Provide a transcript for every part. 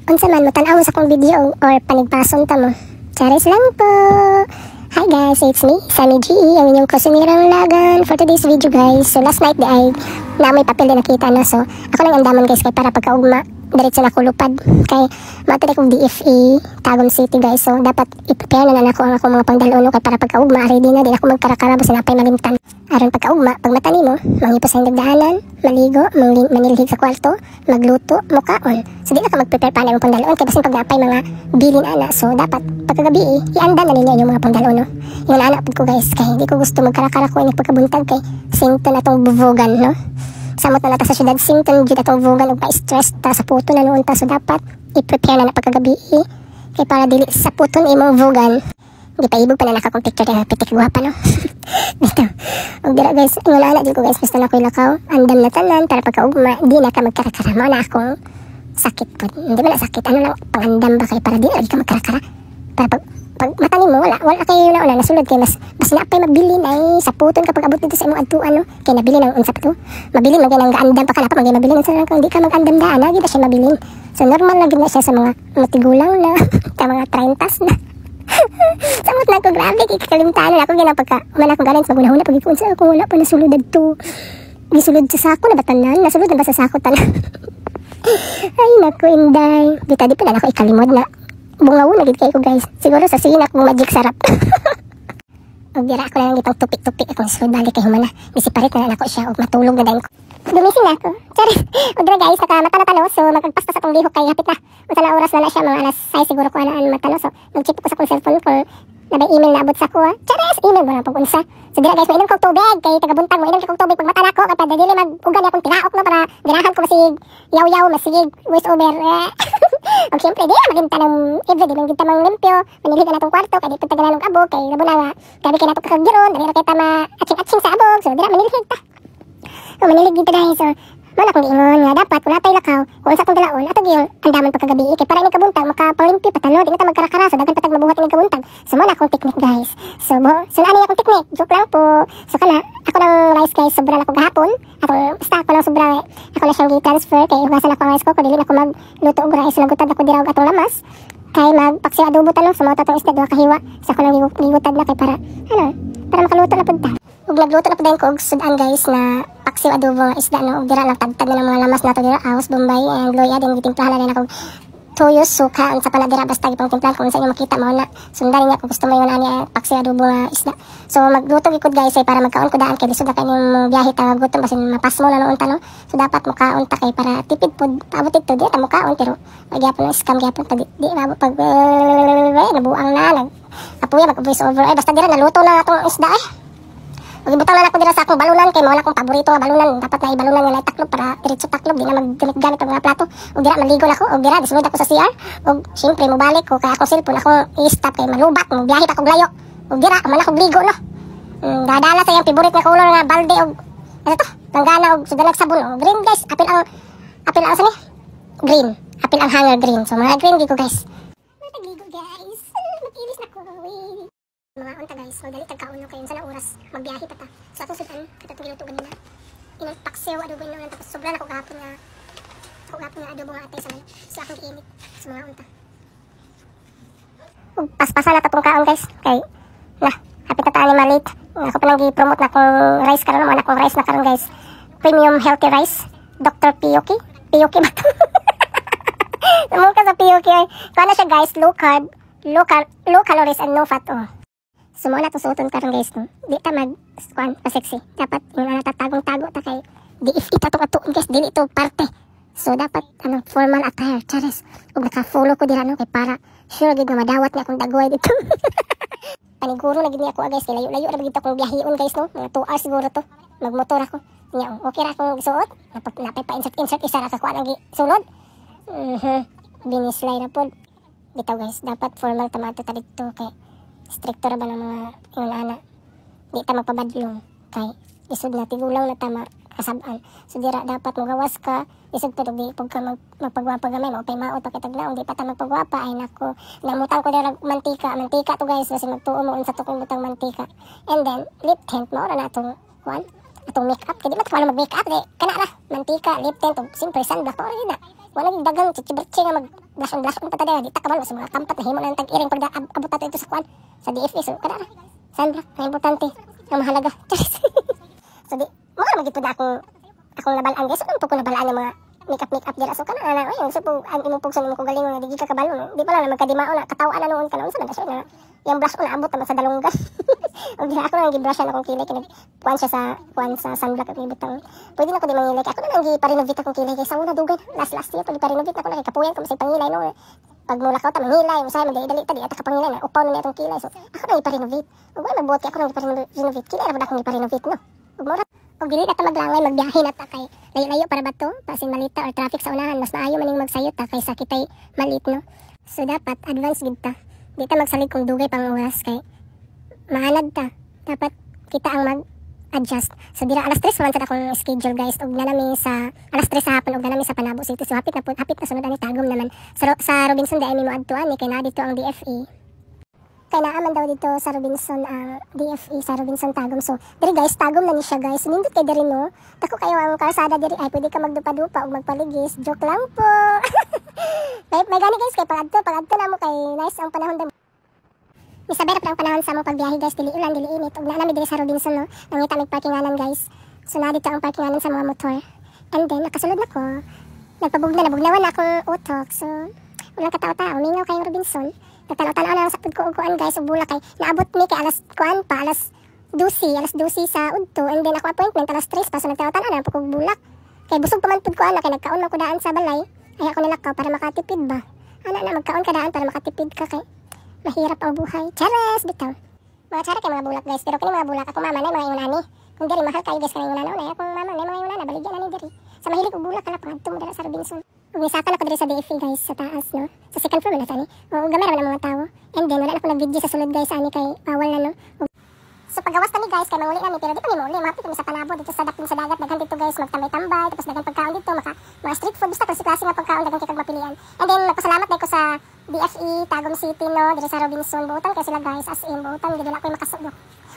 Unsa man mo tan-aw sa kong video or panigpason ta mo. Charis lang po. Hi guys, it's me, Sunny G, ang inyong kusinirang lagan for today's video guys. So last night di ay namoy papel din nakita na, so ako nang andaman guys kay para pagkaugma diretso na ko lupad kay matod akong DFA Tagum City guys. So dapat i-prepare na ako ang akong mga pangdalono kay para pagkaugma ready na din ako magkarakara basta napay malimtan. Aron pagkaugma pag mata nimo mangipos ang dagdahanan, maligo, manilhig sa kwarto, magluto, mukaon. So di na ka mag-prepare pa na yung pangdaloon kay basin pag napay mga bilin ana. So dapat pagkagabi ianda na ninyo yung mga pangdalono. Yung anak ko guys kay hindi ko gusto magkarakara ko ini pagkabuntag kay sington atong buvogan no. Samot na nata sa syudad sington jud atong buvogan ug pa-stress ta sa puto na noon ta. So dapat i-prepare na pagkagabi kay para dili sa puton imong buvogan. Di pa ibog pa na nakakong picture na pitik guwapa no. Basta og dira guys wala na jud ko guys basta na ko'y lakaw andam na tanan para pagkaugma di na ka magkarakara mo na akong sakit po. Hindi ba na sakit ano lang pangandam ba kay para di lagi ka magkarakara para pag mata nimo wala kayo na nasulod kay mas napay mabilin ay sa puton kapag abot dito sa imong adtuan no kay nabili ng unsa pa to mabilin magay nang gaandam pa kana pa magay mabilin sa kung di ka magandam daan lagi na siya mabilin. So normal lagi na siya sa mga matigulang na sa mga 30s na. Samot na ko grabe kay kakalimtaan na ako gyud pagka man ako galing sa gunahuna pag ikunsa ako wala pa nasulod adto gisulod sa sako na batanan nasulod na ba sa sako tanan. Ay naku inday di tadi pa na ako ikalimod na bungaw na gid kay ko guys siguro sa sinak mo magic sarap. Og dira ako lang gipang tupik-tupik akong sulod balik kay humana misiparit na ako siya og matulog na dayon ko gumising na ako sorry. Og dira guys naka matalo so magpaspas atong lihok kay hapit na unsa na oras na siya mga alas 6 siguro ko anaan matalo. So nag-check ko sa akong cellphone kung nabay email na abot sa ko chares email mo na pag unsa. So dira guys mainom kog tubig kay tagabuntag mo inom kog tubig pag mata nako kay dili mag-ugan akong tinaok no para ganahan ko masig yaw-yaw masig voice over. Og syempre di maginta ng everyday lang ginta mang limpyo manilhig na atong kwarto kay di pud tagalan og abog kay labo na nga gabi kay nato kakagiron dali ra kay ta ma-atching sa abog. So dira manilhig ta o manilig dito dahil so mana kong ingon nga dapat kung natay lakaw kung sa akong dalaon ato gyud andaman pagkagabi kay para ini kabuntag makapalimpyo patalo di na ta magkarakara so daghan patag mabuhat ini kabuntag. So mana akong technique guys so ani akong technique joke lang po. So kana ako ng rice guys sobra na ko gahapon atong basta ako lang sobra ako na siyang gi-transfer kay hugasan ako ang rice ko dili na ko magluto og rice lagutad ako dira og atong lamas kay magpaksiw adobo tanong sa mga tatong isda duha kahiwa sa ko lang gigutad na kay para para makaluto na pud ta. Ug nagluto na pud ko og sudan guys na paksiw adobo nga isda no. Ug dira lang tagtag na ng mga lamas nato dira ahos bombay and loya din gitimplahan na ako tuyos suka unsa pa na dira basta gipang timplahan kung sa inyo makita mo na sundan niya kung gusto mo yung ani paksiw adobo nga isda. So magluto gikod guys ay para magkaon ko daan kay lisod na kay ning biyahe ta gutom basin mapas mo na noon ta no. So dapat mukaon ta kay para tipid pud abot dito di ta mukaon pero magyapon na scam gyapon ta di mabot pag nabuang na apuya mag voice over ay basta dira naluto na atong isda og ibutang na ako dira sa akong balunan kay mao na akong paborito nga balunan dapat na ibalunan nga taklob para diretso taklob di na maggamit og mga plato. Og dira maligo na ako og dira gisulod ako sa CR og syempre mobalik ko kay akong cellphone ako i-stop kay malubat mo biyahe pa kog layo og dira man ako ligo no. Dadala sa iyang favorite nga color nga balde og ano to langgana og sudalag sabon og green guys apil ang sa ni green apil ang hanger green. So mga green gigo guys matagligo guys makinis na ko mga unta guys madali tagkauno kayo sa oras magbiyahe pa ta. So atong sudan katong giluto ganina inang paksiw adobo no tapos sobra na ko gahapon nga adobo nga atay sa akong giinit sa mga unta. Ug paspasan na tatong kaon guys kay na hapit na taani malit ako pa lang gi-promote na akong rice karon mo na akong rice na karon guys premium healthy rice Dr. Piyoki ba to? Namun ka sa Piyoki kaya siya guys low carb low calories and no fat So mo na to suoton karon guys no. Di ta pa sexy. Dapat yung natatagong-tago ta kay di ifita to ato guys dili ito parte. So dapat formal attire chares. Ug naka-follow ko dira no kay para sure gid nga madawat ni akong dagway dito. Paniguro na gid ni ako guys kay layo-layo ra gid akong biyahion guys no. Mga 2 hours siguro to. Magmotor ako. Nya okay ra akong suot. Napay pa insert isa ra ka kuan ang sulod. Binislay na pod. Bitaw guys dapat formal tamato ta dito kay stricto ra ba ng mga ingana di ta magpabadlong kay isod na tigulang na tama kasab-an. So dira dapat magawas ka isod pero di pag ka magpagwapa gamay mao pay maot pakitaglaon di pa ta magpagwapa ay nako namutang ko dira mantika to guys kasi magtuo mo unsa to kung butang mantika and then lip tint mo ra na atong kuan atong makeup kay di ba ta mag makeup kana ra mantika lip tint og simple sunblock or na wala nang dagang chichiberche nga mag-blush on pa tada, di ta kaman sa mga kampat na himo na tag-iring pag abot nato ito sa kuan sa DFA. So kada Sandra, ang importante, ang mahalaga. So di, mga magipod na akong nabalaan guys. Ano po ko nabalaan ng mga makeup dira. So kana na, ayun, so po ang imong pugson mo ko galing nga di ka kabalo. Di pa lang magkadimao na katawaan na noon kana unsa man daso na. Yang blush on abot naman sa dalunggan. Og dira ako nang gi-brush akong kilay kinag kuan siya sa sunblock at ibutang. Pwede na ko di mangilay. Ako na nang gi-renovate akong kilay kay sa una dugay. Last year pag pa-renovate ako na kay kapuyan ko sa pangilay no. Pag mula ka ta mangilay, usay man dali ta di at kapangilay na upaw na atong kilay. So ako na gi-renovate. Og wala mabuti ako nang gi-renovate. Kilay ra ba akong gi-renovate no. Og mura og dili ka ta maglangay magbiyahe na ta kay layo-layo para ba to? Pasin malita or traffic sa unahan mas maayo maning magsayot ta kaysa kitay malit no. So dapat advance gid ta. Di ta magsalig kung dugay pang oras kay maanad ta. Dapat kita ang mag-adjust. So dira alas 3 man sa akong schedule guys og nanami sa alas 3 sa hapon og nanami sa Panabo City. So hapit na sunod ani tagom naman. Sa Robinson dai mi moadtuan ni kay na dito ang DFE. Kay naaman daw dito sa Robinson ang DFE sa Robinson Tagum. So diri guys tagom na ni siya guys. Nindot kay diri no. Dako kayo ang kalsada diri ay pwede ka magdupa-dupa og magpaligis. Joke lang po. may gani guys kay pag-adto na mo kay nice ang panahon damo. Isabera pa ang panahon sa mo pagbiyahe guys, dili ulan, dili init. Ug naami diri sa Robinson no. Nangita mig parkinganan guys. So na dito ang parkinganan sa mga motor. And then nakasulod na ko. Nabugnawan na akong utok. So wala kataw-taw, mingaw kayong Robinson. Nagtanaw-tanaw na lang sa pagkuuguan guys, ug bulak kay naabot mi kay alas 12 sa udto. And then ako appointment alas 3 pa so nagtanaw-tanaw na pag bulak. Kay busog pa man pud ko ana kay nagkaon man ko daan sa balay. Ay ako nilakaw para makatipid ba. Ana na magkaon ka daan para makatipid ka kay mahirap ang buhay. Charas bitaw. Mga chara kay mga bulak guys, pero kini mga bulak ako mama na mga ingunani. Kung diri mahal kayo guys kay ingunana na akong mama na mga ingunana baligyan na ni diri. Sa mahilig og bulak kala pag tumo dira sa Robinson. Ug nisakan ako diri sa DFE guys sa taas no. Sa second floor na tani. O gamay ra man ang mga tawo. And then wala na ako nag-video sa sulod guys ani kay bawal na no. So paggawas kami guys kay manguli nami pero di pa ni muli mapit kami sa Panabo dito sa dapin sa dagat daghan dito guys magtambay-tambay tapos daghan pagkaon dito mga street food basta klase nga pagkaon daghan kay mapilian. And then nagpasalamat day ko sa DFE Tagum City no diri sa Robinson buutan kay sila guys as in buutan gid na ko makasulti.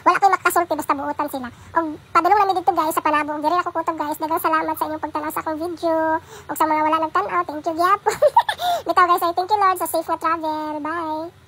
Wala koy makasulti basta buutan sila. Og padulong nami dito guys sa Panabo diri ako kutob guys daghang salamat sa inyong pagtanaw sa akong video og sa mga wala nagtan-aw thank you gyapon. Bitaw guys ay thank you Lord sa safe na travel. Bye.